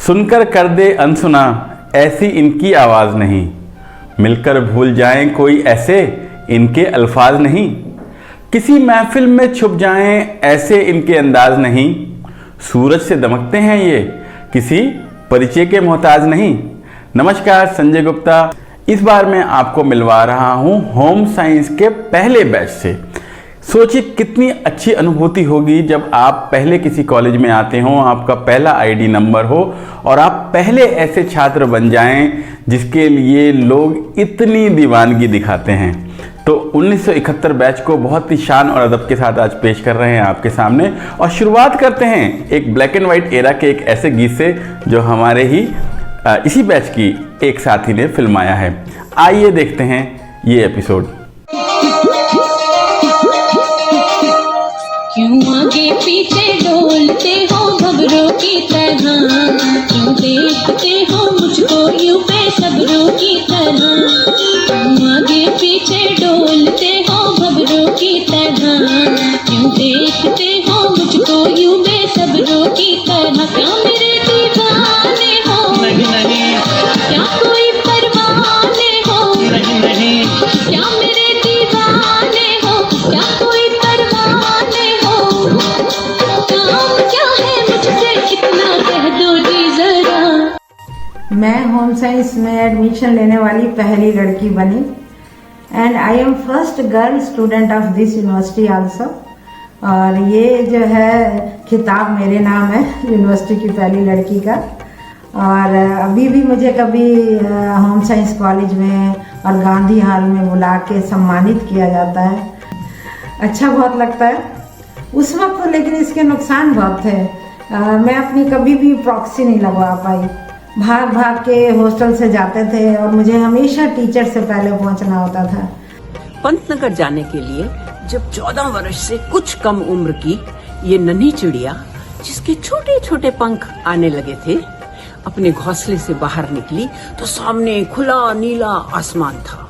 सुनकर कर दे अनसुना ऐसी इनकी आवाज़ नहीं, मिलकर भूल जाएं कोई ऐसे इनके अल्फाज नहीं, किसी महफिल में छुप जाएं ऐसे इनके अंदाज नहीं, सूरज से दमकते हैं ये किसी परिचय के मोहताज नहीं। नमस्कार, संजय गुप्ता इस बार मैं आपको मिलवा रहा हूं होम साइंस के पहले बैच से। सोचिए कितनी अच्छी अनुभूति होगी जब आप पहले किसी कॉलेज में आते हो, आपका पहला आईडी नंबर हो और आप पहले ऐसे छात्र बन जाएं जिसके लिए लोग इतनी दीवानगी दिखाते हैं। तो 1971 बैच को बहुत ही शान और अदब के साथ आज पेश कर रहे हैं आपके सामने और शुरुआत करते हैं एक ब्लैक एंड वाइट एरा के एक ऐसे गीत से जो हमारे ही इसी बैच की एक साथी ने फिल्माया है। आइए देखते हैं ये एपिसोड। क्यों आगे पीछे डोलते हो भंवरों की तरह, क्यों देखते हो मुझको यूं बेसब्रों की तरह, क्यों आगे पीछे डोलते हो भंवरों की तरह, क्यों देखते हो मुझको यूं बेसब्रों की तरह। क्या मेरे दीवाने हो? नहीं नहीं। क्या कोई परवाने हो? नहीं नहीं। क्या मेरे दीवाने हो? क्या कोई परवाने हो? काम क्या है मुझसे इतना कह दो जी जरा। मैं होम साइंस में एडमिशन लेने वाली पहली लड़की बनी and I am first girl student of this university also. और ये जो है खिताब मेरे नाम है यूनिवर्सिटी की पहली लड़की का। और अभी भी मुझे कभी होम साइंस कॉलेज में और गांधी हॉल में बुला के सम्मानित किया जाता है। अच्छा बहुत लगता है उस वक्त, लेकिन इसके नुकसान बहुत थे। मैं अपनी कभी भी प्रॉक्सी नहीं लगवा पाई, भाग भाग के हॉस्टल से जाते थे और मुझे हमेशा टीचर से पहले पहुंचना होता था। पंतनगर जाने के लिए जब 14 वर्ष से कुछ कम उम्र की ये नन्ही चिड़िया जिसके छोटे छोटे पंख आने लगे थे अपने घोंसले से बाहर निकली तो सामने खुला नीला आसमान था।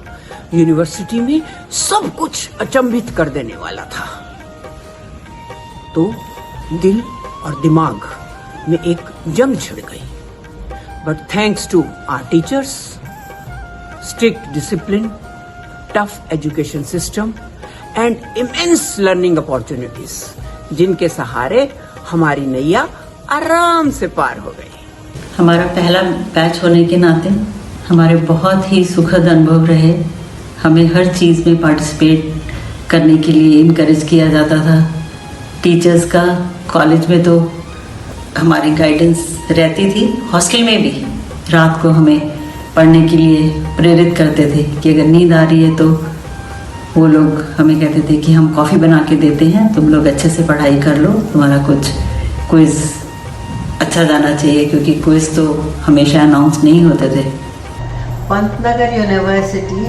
यूनिवर्सिटी में सब कुछ अचंभित कर देने वाला था। तो दिल और दिमाग में एक जंग छिड़ गई। But thanks to our teachers, strict discipline, tough education system and immense learning opportunities, जिनके सहारे हमारी नैया आराम से पार हो गई। हमारा पहला बैच होने के नाते हमारे बहुत ही सुखद अनुभव रहे। हमें हर चीज़ में पार्टिसिपेट करने के लिए इनकरेज किया जाता था टीचर्स का। कॉलेज में तो हमारी गाइडेंस रहती थी, हॉस्टल में भी रात को हमें पढ़ने के लिए प्रेरित करते थे कि अगर नींद आ रही है तो वो लोग हमें कहते थे कि हम कॉफ़ी बना के देते हैं, तुम लोग अच्छे से पढ़ाई कर लो, तुम्हारा कुछ क्विज़ अच्छा जाना चाहिए, क्योंकि क्विज़ तो हमेशा अनाउंस नहीं होते थे। पंतनगर यूनिवर्सिटी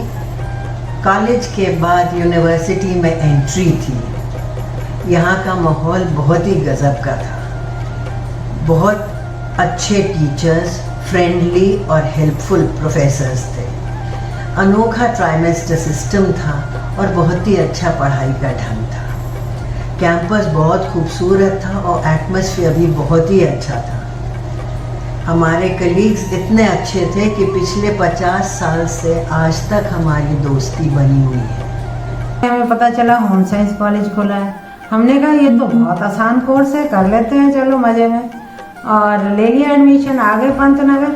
कॉलेज के बाद यूनिवर्सिटी में एंट्री थी। यहाँ का माहौल बहुत ही गजब का था। बहुत अच्छे टीचर्स, फ्रेंडली और हेल्पफुल प्रोफेसर्स थे। अनोखा ट्राइमेस्टर सिस्टम था और बहुत ही अच्छा पढ़ाई का ढंग था। कैंपस बहुत खूबसूरत था और एटमॉस्फेयर भी बहुत ही अच्छा था। हमारे कलीग्स इतने अच्छे थे कि पिछले 50 साल से आज तक हमारी दोस्ती बनी हुई है। हमें पता चला होम साइंस कॉलेज खोला है। हमने कहा ये तो बहुत आसान कोर्स है, कर लेते हैं चलो मज़े में, और ले लिया एडमिशन। आगे पंतनगर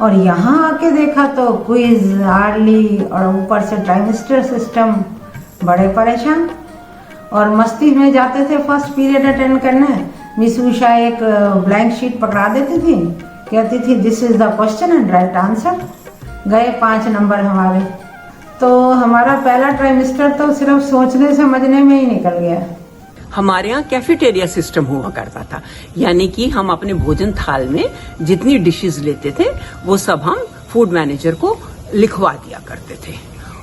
और यहाँ आके देखा तो क्विज, हार्डली और ऊपर से ट्राइमेस्टर सिस्टम। बड़े परेशान और मस्ती में जाते थे फर्स्ट पीरियड अटेंड करने। मिस उषा एक ब्लैंक शीट पकड़ा देती थी, कहती थी this is the question and right answer. गए 5 नंबर हमारे। तो हमारा पहला ट्राइमेस्टर तो सिर्फ सोचने समझने में ही निकल गया। हमारे यहाँ कैफेटेरिया सिस्टम हुआ करता था, यानी कि हम अपने भोजन थाल में जितनी डिशेस लेते थे वो सब हम फूड मैनेजर को लिखवा दिया करते थे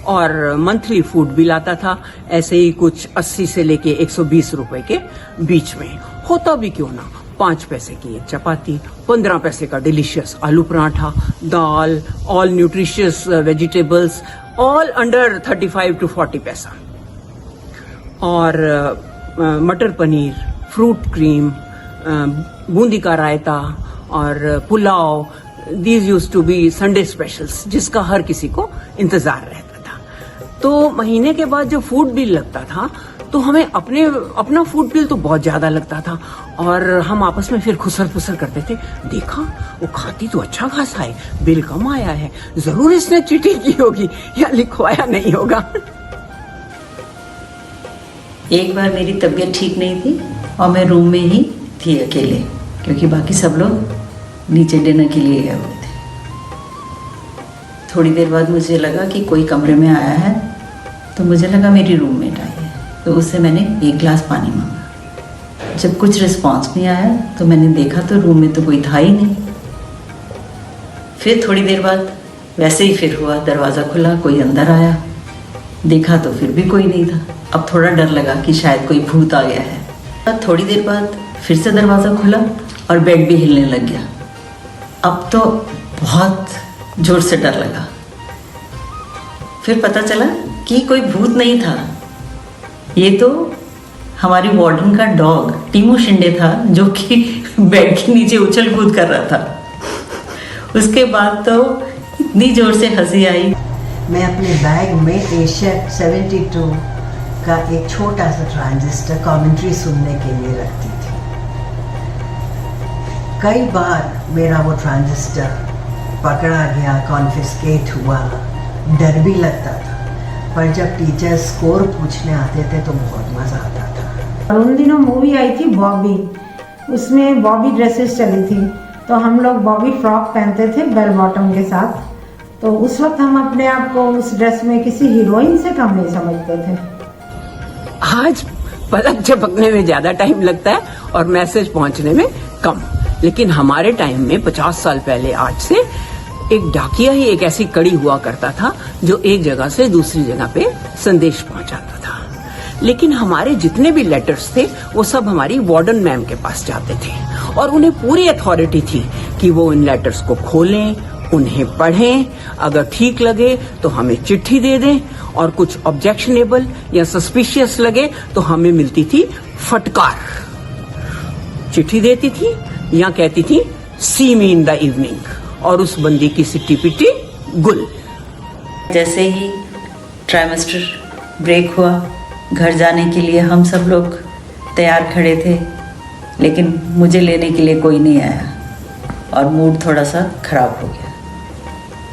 और मंथली फूड बिल आता था। ऐसे ही कुछ 80 से लेके 120 रुपए के बीच में होता भी क्यों ना। 5 पैसे की एक चपाती, 15 पैसे का delicious aloo paratha, dal, all nutritious vegetables, all under 35 to 40 पैसा, और मटर पनीर, फ्रूट क्रीम, बूंदी का रायता और pulao, these used to be Sunday specials, जिसका हर किसी को इंतजार रहता था। तो महीने के बाद जब फूड बिल लगता था तो हमें अपना फूड बिल तो बहुत ज्यादा लगता था, और हम आपस में फिर खुसर फुसर करते थे, देखा वो खाती तो अच्छा खासा है, बिल कम आया है, जरूर इसने चीटिंग की होगी या लिखवाया नहीं होगा। एक बार मेरी तबीयत ठीक नहीं थी और मैं रूम में ही थी अकेले, क्योंकि बाकी सब लोग नीचे डिनर के लिए गए हुए थे। थोड़ी देर बाद मुझे लगा कि कोई कमरे में आया है, तो मुझे लगा मेरी रूममेट आई है, तो उससे मैंने एक गिलास पानी मांगा। जब कुछ रिस्पॉन्स नहीं आया तो मैंने देखा तो रूम में तो कोई था ही नहीं। फिर थोड़ी देर बाद वैसे ही फिर हुआ, दरवाज़ा खुला, कोई अंदर आया, देखा तो फिर भी कोई नहीं था। अब थोड़ा डर लगा कि शायद कोई भूत आ गया है। थोड़ी देर बाद फिर से दरवाज़ा खुला और बेड भी हिलने लग गया। अब तो बहुत जोर से डर लगा। फिर पता चला कि कोई भूत नहीं था, ये तो हमारी वार्डन का डॉग टीमू शिंदे था, जो कि बेड के नीचे उछल कूद कर रहा था। उसके बाद तो इतनी जोर से हंसी आई। मैं अपने बैग में एशिया 72 का एक छोटा सा ट्रांजिस्टर कमेंट्री सुनने के लिए रखती थी। कई बार मेरा वो ट्रांजिस्टर पकड़ा गया, कॉन्फिस्केट हुआ, डर भी लगता था, पर जब टीचर स्कोर पूछने आते थे तो बहुत मज़ा आता था। और उन दिनों मूवी आई थी बॉबी, उसमें बॉबी ड्रेसेस चली थी, तो हम लोग बॉबी फ्रॉक पहनते थे बेल बॉटम के साथ। तो उस वक्त हम अपने आप को उस ड्रेस में किसी हीरोइन से कम नहीं समझते थे। आज पलक झपकने में ज्यादा टाइम लगता है और मैसेज पहुंचने में कम, लेकिन हमारे टाइम में 50 साल पहले आज से एक डाकिया ही एक ऐसी कड़ी हुआ करता था जो एक जगह से दूसरी जगह पे संदेश पहुंचाता था। लेकिन हमारे जितने भी लेटर्स थे वो सब हमारी वार्डन मैम के पास जाते थे, और उन्हें पूरी अथॉरिटी थी कि वो इन लेटर्स को खोलें, उन्हें पढ़ें, अगर ठीक लगे तो हमें चिट्ठी दे दें, और कुछ ऑब्जेक्शनेबल या सस्पिशियस लगे तो हमें मिलती थी फटकार। चिट्ठी देती थी या कहती थी सी मी इन द इवनिंग, और उस बंदी की सिट्टी पिट्टी गुल। जैसे ही ट्राइमेस्टर ब्रेक हुआ, घर जाने के लिए हम सब लोग तैयार खड़े थे, लेकिन मुझे लेने के लिए कोई नहीं आया और मूड थोड़ा सा खराब हो गया।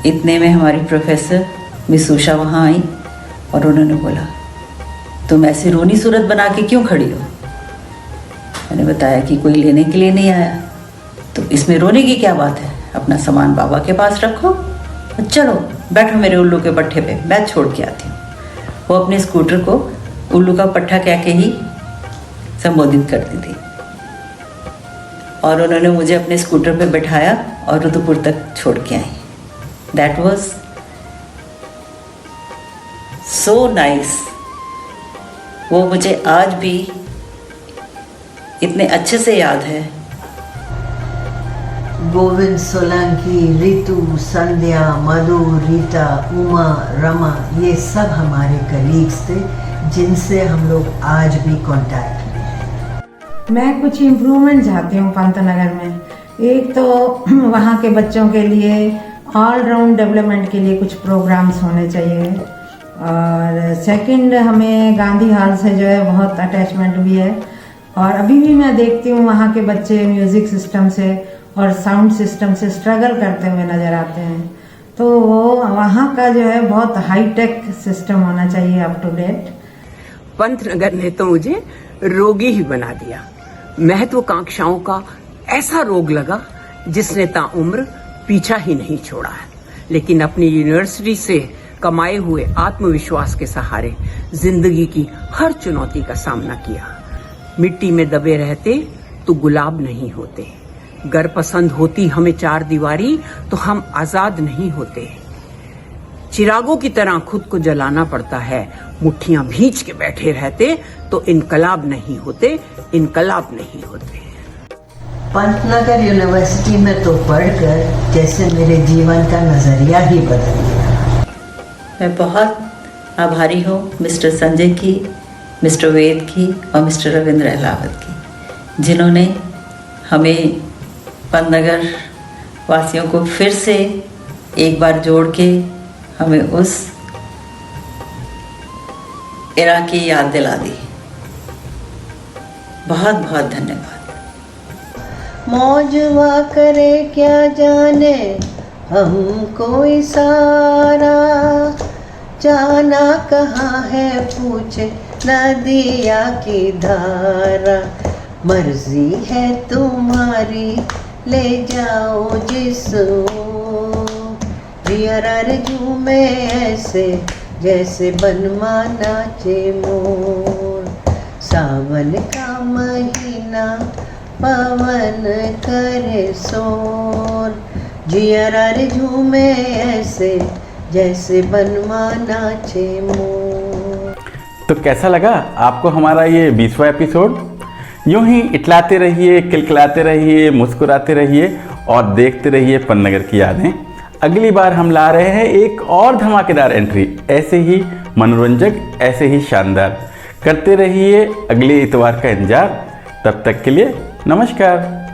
इतने में हमारी प्रोफेसर मिस उषा वहाँ आई और उन्होंने बोला, तुम ऐसी रोनी सूरत बना के क्यों खड़ी हो? मैंने बताया कि कोई लेने के लिए नहीं आया। तो इसमें रोने की क्या बात है, अपना सामान बाबा के पास रखो और चलो बैठो मेरे उल्लू के पट्टे पे, मैं छोड़ के आती हूँ। वो अपने स्कूटर को उल्लू का पट्टा कह के ही संबोधित करती थी, और उन्होंने मुझे अपने स्कूटर पे बैठाया और रुद्रपुर तक छोड़ के आई। That was so nice. वो मुझे आज भी इतने अच्छे से याद है। गोविंद सोलंकी, रितु, संध्या, मधु, रीता, उमा, रमा, ये सब हमारे कलीग्स थे जिनसे हम लोग आज भी कांटेक्ट में हैं। मैं कुछ इम्प्रूवमेंट चाहती हूँ पंतनगर में। एक तो वहाँ के बच्चों के लिए ऑल राउंड डेवलपमेंट के लिए कुछ प्रोग्राम्स होने चाहिए, और सेकंड हमें गांधी हॉल से जो है बहुत अटैचमेंट भी है, और अभी भी मैं देखती हूँ वहाँ के बच्चे म्यूज़िक सिस्टम से और साउंड सिस्टम से स्ट्रगल करते हुए नज़र आते हैं। तो वो वहाँ का जो है बहुत हाई टेक सिस्टम होना चाहिए, अप टू डेट। पंतनगर ने तो मुझे रोगी ही बना दिया। महत्वाकांक्षाओं का ऐसा रोग लगा जिसने ताउम्र पीछा ही नहीं छोड़ा है, लेकिन अपनी यूनिवर्सिटी से कमाए हुए आत्मविश्वास के सहारे जिंदगी की हर चुनौती का सामना किया। मिट्टी में दबे रहते तो गुलाब नहीं होते, गर पसंद होती हमें चार दीवारी तो हम आजाद नहीं होते। चिरागों की तरह खुद को जलाना पड़ता है, मुट्ठियां भींच के बैठे रहते तो इनकलाब नहीं होते, इनकलाब नहीं होते। पंतनगर यूनिवर्सिटी में तो पढ़कर जैसे मेरे जीवन का नज़रिया ही बदल गया। मैं बहुत आभारी हूँ मिस्टर संजय की, मिस्टर वेद की और मिस्टर रविंद्र अहलावत की, जिन्होंने हमें पंतनगर वासियों को फिर से एक बार जोड़ के हमें उस एरा की याद दिला दी। बहुत बहुत धन्यवाद। मौजवा करे क्या जाने हमको इशारा, जाना कहाँ है पूछे नदिया की धारा, मर्जी है तुम्हारी ले जाओ जिसको, रियर झूमे ऐसे जैसे बनवा नाचे मोर, सावन का महीना पवन करे शोर, जियर झूमे ऐसे जैसे बनवा नाचे मोर। तो कैसा लगा आपको हमारा ये 20वां एपिसोड? यूं ही इटलाते रहिए, किलकिलाते रहिए, मुस्कुराते रहिए और देखते रहिए पंतनगर की यादें। अगली बार हम ला रहे हैं एक और धमाकेदार एंट्री, ऐसे ही मनोरंजक, ऐसे ही शानदार। करते रहिए अगले इतवार का इंतजार। तब तक के लिए नमस्कार।